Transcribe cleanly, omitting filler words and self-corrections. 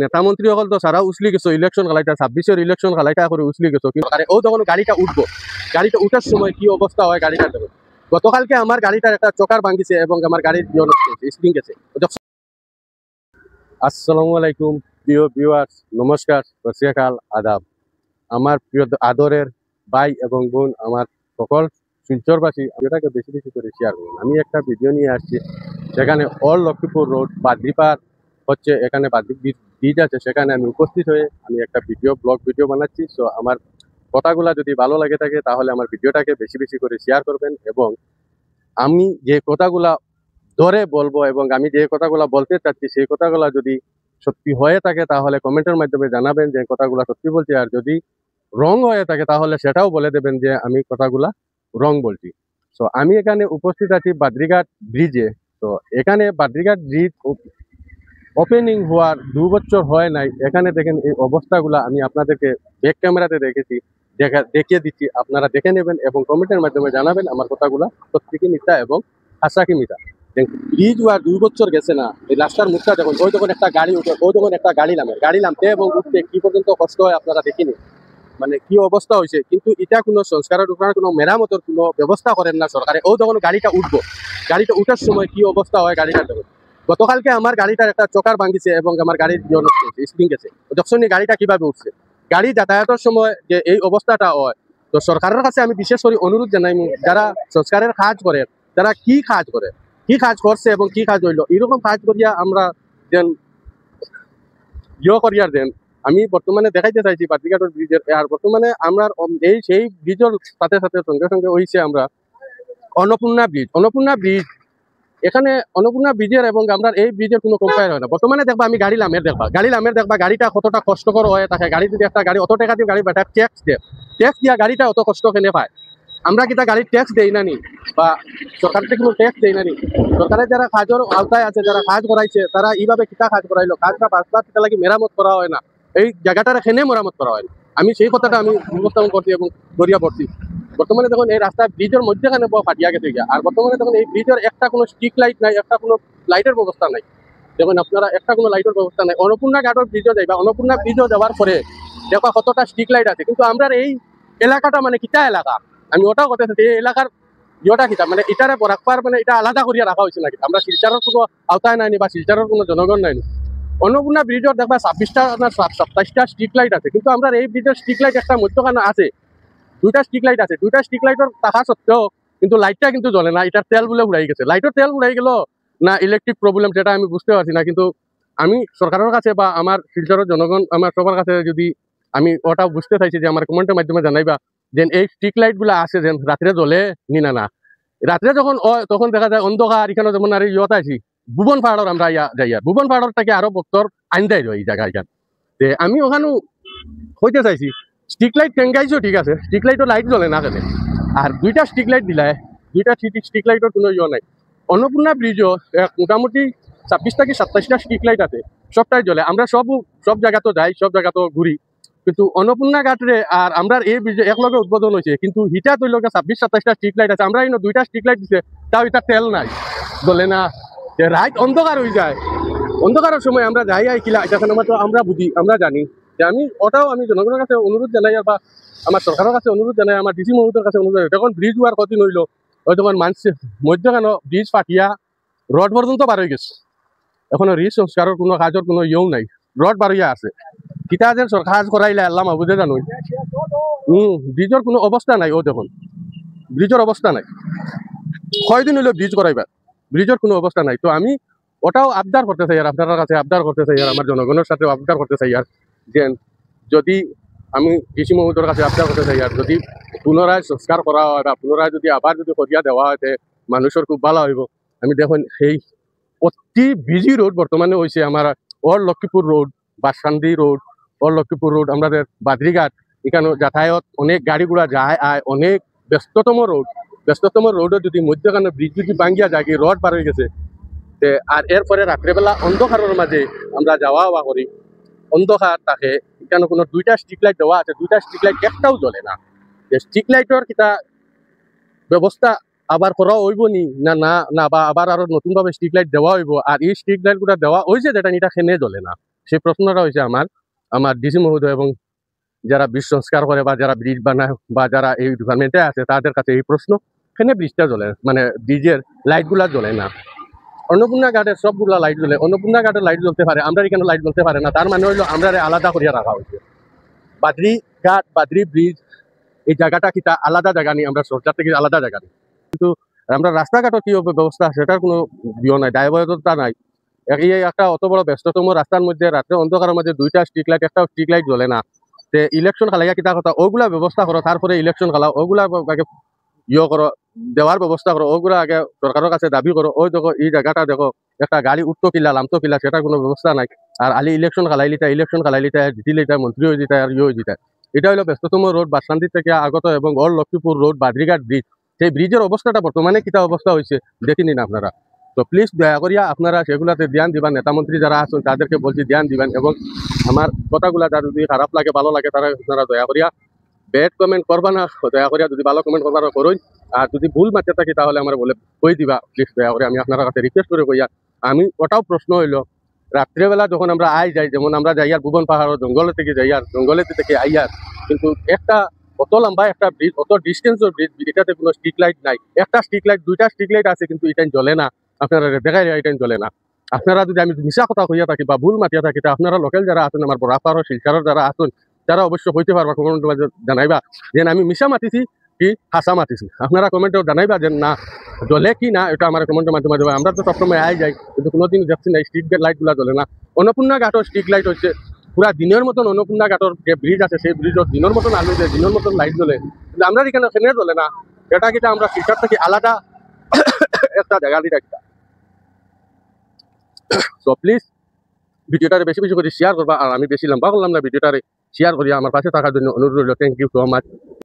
নেতা মন্ত্রী সকল তো সারা উছলি গেছো ইলেকশন খেলাইটা 26-এর ইলেকশন খেলাইটা করে উছলি গেছো, কিন্তু ও যখন গাড়িটা উঠবো, গাড়িটা উঠার সময় কি অবস্থা হয় গাড়িটার দেখো। গতকালকে আমার গাড়িটার একটা চকার ভাঙিছে এবং আমার গাড়ির স্প্রিং গেছে। আসসালামু আলাইকুম প্রিয় ভিউয়ার্স, নমস্কার, সত শ্রী আকাল, আদাব। আমার প্রিয় আদরের ভাই এবং বোন, আমার সকল শিলচরবাসী, এটাকে বেশি বেশি করে শেয়ার করুন। আমি একটা ভিডিও নিয়ে আসছি, সেখানে অল লক্ষ্মীপুর রোড বাদ্রিপাড় হচ্ছে, এখানে বাদ্রি ব্রিজ আছে, সেখানে আমি উপস্থিত হয়ে আমি একটা ব্লগ ভিডিও বানাচ্ছি। সো আমার কথাগুলা যদি ভালো লাগে থাকে তাহলে আমার ভিডিওটাকে বেশি বেশি করে শেয়ার করবেন, এবং আমি যে কথাগুলা ধরে বলবো এবং আমি যে কথাগুলা বলতে চাচ্ছি সেই কথাগুলা যদি সত্যি হয়ে থাকে তাহলে কমেন্টের মাধ্যমে জানাবেন যে কথাগুলা সত্যি বলছি, আর যদি রং হয়ে থাকে তাহলে সেটাও বলে দেবেন যে আমি কথাগুলা রং বলছি। তো আমি এখানে উপস্থিত আছি বাদ্রিঘাট ব্রিজে। তো এখানে বাদ্রিঘাট ব্রিজ ওপেনিং হওয়ার 2 বছর হয় নাই। এখানে দেখেন এই অবস্থাগুলা আমি আপনাদেরকে ব্যাক ক্যামেরাতে দেখিয়ে দিচ্ছি, আপনারা দেখে নেবেন এবং কমেন্টের মাধ্যমে জানাবেন আমার কথাগুলা সত্যি কি মিথ্যা এবং হাসা কি মিথ্যা। ব্রিজ হওয়ার 2 বছর গেছে না, এই রাস্তার মুখটা দেখুন, ওই যখন একটা গাড়ি উঠে, ওই যখন একটা গাড়ি নামতে এবং উঠতে কি পর্যন্ত কষ্ট হয় আপনারা দেখিনি, মানে কি অবস্থা হয়েছে। কিন্তু এটা কোনো সংস্কারের উপর কোনো মেরামতের কোনো ব্যবস্থা করেন না সরকারে। ও যখন গাড়িটা উঠবো, গাড়িটা উঠার সময় কি অবস্থা হয় গাড়িটার দেখুন। গতকালকে আমার গাড়িটার একটা চকার ভাঙিছে এবং আমার গাড়ির স্প্রিং গেছে। যখন গাড়িটা কিভাবে উঠছে, গাড়ি যাতায়াতের সময় যে এই অবস্থাটা হয়, তো সরকারের কাছে আমি বিশেষ করে অনুরোধ জানাই, যারা সংস্কারের কাজ করে, যারা কি কাজ করে, কি কাজ করছে এবং কি কাজ হইলো, এরকম কাজ করিয়া আমরা যেন করিয়ার দেন। আমি বর্তমানে দেখাইতে চাইছি বাদ্রিঘাটের ব্রিজের, আর বর্তমানে আমরা এই সেই ব্রিজের সাথে সাথে সঙ্গে সঙ্গে হয়েছে আমরা অন্নপূর্ণা ব্রিজ। এখানে অন্নপূর্ণা ব্রিজের এবং আমরা এই ব্রিজের কোনো কম্পেয়ার হয় না। বর্তমানে দেখবা আমি গাড়ি লামের দেখবা গাড়িটা কতটা কষ্টকর হয়ে থাকে। গাড়ি যদি একটা গাড়ি অত টাকা দিয়ে গাড়ি বেটা ট্যাক্স দিয়া গাড়িটা অত কষ্ট কেনে পায়। আমরা কিতা গাড়ির ট্যাক্স দেই না নি, বা সরকার থেকে কোনো ট্যাক্স দেই না নি? সরকারের যারা কাজের আওতায় আছে, যারা কাজ করাইছে, তারা এইভাবে কিতা কাজ করাইলো, কাজটা বারবার কিতা লাগি মেরামত করা হয় না, এই জায়গাটার এখানে মেরামত করা হয় না। আমি সেই কথাটা আমি উপস্থাপন করছি এবং গড়িয়া পড়ছি। বর্তমানে দেখুন এই রাস্তা ব্রিজের মধ্যেখানে ফাটিয়া গেছে গিয়া, আর বর্তমানে দেখুন এই ব্রিজের একটা কোনো স্ট্রিট লাইট নাই, একটা কোনো লাইটের ব্যবস্থা নাই। দেখুন আপনারা, একটা কোনো লাইটের ব্যবস্থা নাই। অন্নপূর্ণা ঘাটের ব্রিজও যাইবা, অন্নপূর্ণা ব্রিজও যাওয়ার পরে দেখবা কতটা স্ট্রিট লাইট আছে, কিন্তু আমরা এই এলাকাটা মানে কিতা এলাকা, আমি ওটাও কথা চাচ্ছি, এই এলাকার ইয়েটা কিতা, মানে এটারে বরাকবার মানে এটা আলাদা করিয়া রাখা হয়েছে নাকি? আমরা শিলচরের কোনো আওতায় নাইনি বা শিলচরের কোনো জনগণ নাইনি। অন্নপূর্ণা ব্রিজের দেখবা 26টা না 27টা স্ট্রিট লাইট আছে, কিন্তু আমরা এই ব্রিজের স্ট্রিট লাইট একটা মধ্যখানে আছে, 2টা স্ট্রিট লাইট আছে। 2টা স্ট্রিট লাইটের থাকা সত্ত্বেও কিন্তু লাইটটা কিন্তু জ্বলে না। এটার তেল বলে উড়াই গেছে। লাইটের তেল উড়াই গেল না ইলেকট্রিক প্রবলেম, সেটা আমি বুঝতে পারছি না। কিন্তু আমি সরকারের কাছে বা আমার শিলচরের জনগণ, আমার সবার কাছে যদি আমি ওটা বুঝতে চাইছি যে আমার কমেন্টের মাধ্যমে জানাইবা যে এই স্ট্রিট লাইট গুলা আছে যে রাত্রে জ্বলে নি না না। রাত্রে যখন তখন দেখা যায় অন্ধকার। এখানে যেমন আর ইয়ত আছি ভুবন পাহাড়ের, আমরা যাই আর ভুবন পাহাড়ের থেকে আরো বক্তর আইন দেয় এই জায়গা এখান। আমি ওখানে হইতে চাইছি স্ট্রিট লাইট টেঙ্গাইছো, ঠিক আছে, স্ট্রিট লাইটও লাইট জ্বলে না কেন? আর 2টা স্ট্রিট লাইট দিলায়, 2টা স্ট্রিট লাইটের কোনো ইয়ে নাই। অন্নপূর্ণা ব্রিজও মোটামুটি 26টা কি 27টা স্ট্রিট লাইট আছে, সবটাই জ্বলে। আমরা সব জায়গা তো যাই, সব জায়গা তো ঘুরি, কিন্তু অন্নপূর্ণা ঘাটরে আর আমরা এই ব্রিজে একলগে উদ্বোধন হয়েছে, কিন্তু হিটা তৈল 26-27টা স্ট্রিট লাইট আছে। আমরা এই 2টা স্ট্রিট লাইট দিছে, তাও এটা তেল নাই, জ্বলে না। রাইট অন্ধকার হয়ে যায়। অন্ধকারের সময় আমরা যাই কিলা এটা আমরা বুঝি, আমরা জানি যে আমি জনগণের কাছে অনুরোধ জানাই, বা আমার সরকারের কাছে অনুরোধ জানাই, আমার ডিসি মহোদয়ের কাছে অনুরোধ জানাই, তখন ব্রিজ হওয়ার কতদিন হইল, ওই তখন মানুষ মধ্যখানে ব্রিজ ফাটিয়া রড পর্যন্ত বার হয়ে গেছে। এখনো সংস্কারের কোনো কাজের কোনো ইয়েও নাই, রড বার হইয়া আছে। কিতা যে সরকার করাইলে আল্লাহ মাহবুদে জানো। ব্রিজের কোনো অবস্থা নাই। ও দেখুন ব্রিজের অবস্থা নাই, কয়দিন হইলো ব্রিজ করাইবার, ব্রিজের কোনো অবস্থা নাই। তো আমি ওটাও আবদার করতে চাই, আর আপনার কাছে আবদার করতে চাই, আর আমার জনগণের সাথে আবদার করতে চাই, আর যে যদি আমি কৃষি মহোদয়ের কাছে আবদার করতে চাই, আর যদি পুনরায় সংস্কার করা হয় বা পুনরায় যদি আবার যদি করিয়া দেওয়া হয় মানুষের খুব ভালো হইব। আমি দেখুন সেই অতি বিজি রোড বর্তমানে হয়েছে আমার ওর লক্ষ্মীপুর রোড, বাসকান্দি রোড, ওর লক্ষ্মীপুর রোড, আমাদের বাদ্রিঘাট, এখানে যাতায়াত অনেক গাড়ি ঘোড়া যায় আয়, অনেক ব্যস্ততম রোডে যদি মধ্যখানে ব্রিজ যদি ভাঙ্গিয়া যায়, রড পার হয়ে গেছে। আর এরপরে রাত্রেবেলা অন্ধকারের মাঝে আমরা যাওয়া করি, অন্ধকার থাকে। এখানে কোনো 2টা স্ট্রিট লাইট দেওয়া আছে, 2টা স্ট্রিট লাইট একটাও জ্বলে না। স্ট্রিট লাইটের কিতা ব্যবস্থা আবার করা হইব নি না না না, বা আবার আরো নতুন ভাবে স্ট্রিট লাইট দেওয়া হইব? আর এই স্ট্রিট লাইট গুলা দেওয়া হয়েছে যেটা এটা খেনে জ্বলে না। সেই প্রশ্নটা হয়েছে আমার আমার ডিসি মহোদয় এবং যারা ব্রিজ সংস্কার করে বা যারা ব্রিজ বানায় বা যারা এই ডিপার্টমেন্টে আছে তাদের কাছে এই প্রশ্ন, এখানে ব্রিজটা জ্বলে মানে ব্রিজের লাইটগুলা জ্বলে না। অন্নপূর্ণা ঘাটের সবগুলা লাইট জ্বলে, অন্নপূর্ণা ঘাটের লাইট জ্বলতে পারে, আমরা এখানে লাইট জ্বলতে পারে না। তার মানে হইলো আমরা আলাদা করিয়া রাখা হয়েছে। বাদরি ঘাট, বাদরি ব্রিজ, এই জায়গাটা কিটা আলাদা জায়গা নিয়ে আমরা সরকার থেকে আলাদা জায়গা নিই। কিন্তু আমরা রাস্তাঘাটও কি ব্যবস্থা সেটার কোনো নাই, দায়বদ্ধতা নাই। এই একটা অত বড় ব্যস্ততম রাস্তার মধ্যে রাত্রে অন্ধকারের মধ্যে দুইটা স্ট্রিট লাইট, একটা স্ট্রিট লাইট জ্বলে না। তে ইলেকশন খালাইয়া কিতা কথা ওগুলা ব্যবস্থা করো, তারপরে ইলেকশন খালাও, ওগুলা আগে করো, দেওয়ার ব্যবস্থা করো, ওগুলা আগে সরকারের কাছে দাবি করো। ওই দেখো এই জায়গাটা দেখো একটা গাড়ি উঠতো কিলা নামতো কিলা, সেটার কোনো ব্যবস্থা নাই। আর আলি ইলেকশন খালাইলিটা জিতি লিটা মন্ত্রী হয়ে যেতে আর হয়ে যেতে। এটা হলো ব্যস্ততম রোড বাসকান্দি থেকে আগত এবং অল লক্ষ্মীপুর রোড বাদরিঘাট ব্রিজ। সেই ব্রিজের অবস্থাটা বর্তমানে কিতা অবস্থা হয়েছে দেখে নিন আপনারা। তো প্লিজ দয়া করিয়া আপনারা সেগুলাতে ধ্যান দিবেন, নেতা মন্ত্রী যারা আছেন তাদেরকে বলছি ধ্যান দিবেন, এবং আমার কথাগুলা যারা যদি খারাপ লাগে ভালো লাগে তারা আপনারা দয়া করিয়া ব্যাড কমেন্ট করবা না, দয়া করিয়া যদি ভালো কমেন্ট করবা না করুন। আর যদি ভুল মাত্রে থাকি তাহলে আমার বলে কই দিবা প্লিজ, দয়া করে আমি আপনার কাছে রিকোয়েস্ট করে কইয়া। আমি ওটাও প্রশ্ন হইলো রাত্রেবেলা যখন আমরা যাই, যেমন আমরা যাই আর ভুবন পাহাড় জঙ্গলের থেকে যাই আর জঙ্গলের থেকে আইয়ার, কিন্তু একটা অত লম্বা একটা ব্রিজ, অত ডিস্টেন্সের ব্রিজ, এটাতে কোনো স্ট্রিট লাইট নাই। একটা স্ট্রিট লাইট, দুইটা স্ট্রিট লাইট আছে কিন্তু এটা জ্বলে না। আপনারা দেখাই এটা জ্বলে না। আপনারা যদি আমি মিশা কথা কইয়া থাকি বা ভুল মাতিয়া থাকি, আপনারা লোকাল যারা আছেন আমার বরাপার শিলচারের যারা আছেন তারা অবশ্য হইতে পারবা, কমেন্ট জানাইবা যে আমি মিশা মাতিছি কি হাসা মাতিছি। আপনারা কমেন্টও জানাইবা যে না জ্বলে কি না, এটা আমার কমেন্টের মাধ্যমে দেবে। আমরা তো সবসময় আই যাই কিন্তু কোনোদিন দেখছি না স্ট্রিট লাইট গুলা জ্বলে না। অন্নপূর্ণা ঘাটের স্ট্রিট লাইট হচ্ছে পুরা দিনের মতন, অন্নপূর্ণা ঘাটের যে ব্রিজ আছে সেই ব্রিজের দিনের মতন আলো দেয়, দিনের মতন লাইট জ্বলে, কিন্তু আমরা এখানে সেখানে জ্বলে না। এটা কিটা আমরা শিলচর থেকে আলাদা একটা জায়গা দিয়ে রাখি। সো প্লিজ ভিডিওটারে বেশি বেশি করে শেয়ার করবা। আর আমি বেশি লম্বা করলাম না, ভিডিওটারে শেয়ার করিয়া আমার পাশে থাকার জন্য অনুরোধ রইল। Thank you so much.